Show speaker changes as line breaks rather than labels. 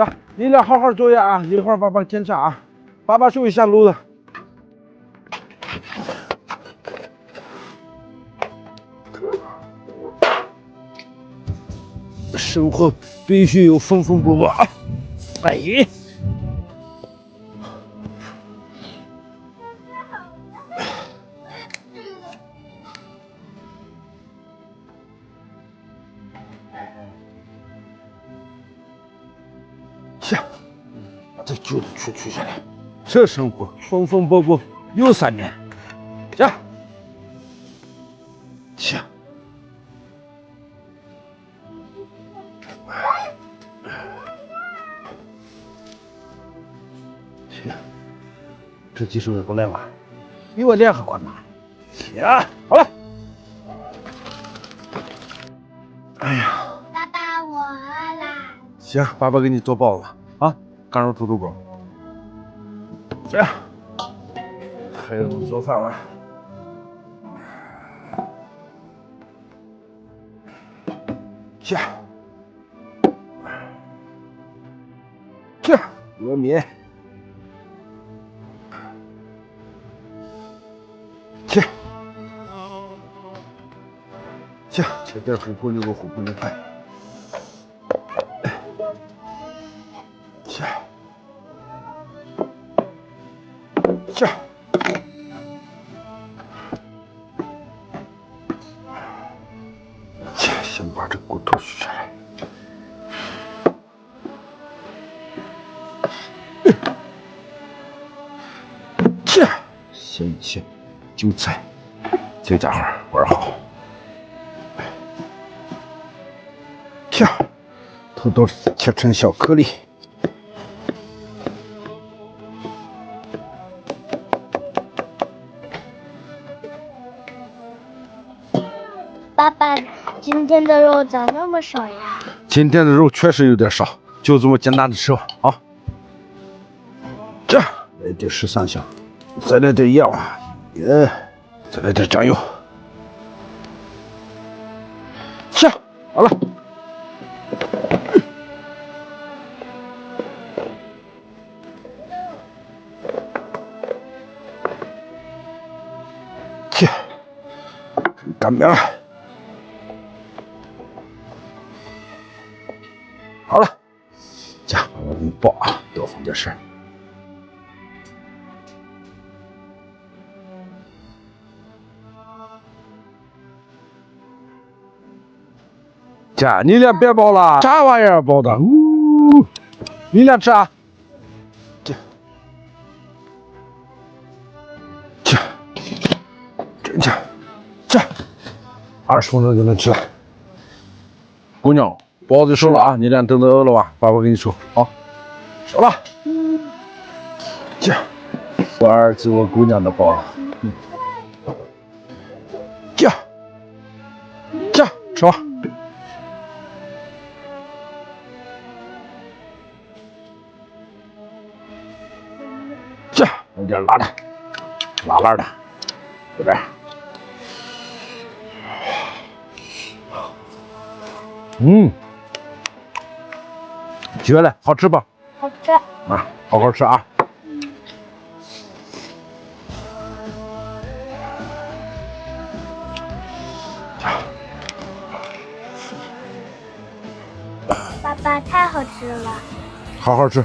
走，你俩好好作业啊，一会儿爸爸检查啊。爸爸属于下路了。生活必须有缝缝补补啊！哎。下，这就得出下来。这生活缝缝补补又3年。下，下。行，这技术也不赖吧？比我练还快嘛。行，好了。哎呀，
爸爸，我饿啦。
行，爸爸给你做包子啊，干肉土豆糕。这样，孩子们做饭了。下，这糯米。切，切点虎扑牛肉，虎扑牛排。切，先把这骨头取下来。切一切韭菜，这家伙玩好。土豆切成小颗粒。
爸爸，今天的肉咋那么少呀？
今天的肉确实有点少，就这么简单的吃吧啊。这来点13香，再来点盐啊，再来点酱油。下，好了。切，干煸了。好了，家我给你包啊，多放点事儿。家，你俩别包了，啥玩意儿包的？你俩吃啊？这，20分钟就能吃了。姑娘，包子熟了啊，你俩等饿了吧？爸爸给你收，好，收了。这，我儿子我姑娘的包了。这，吃吧。这，有点辣的，辣的，有点。绝了，好吃吧？
好吃。
啊，好好吃啊。
爸爸太好吃了。
好好吃。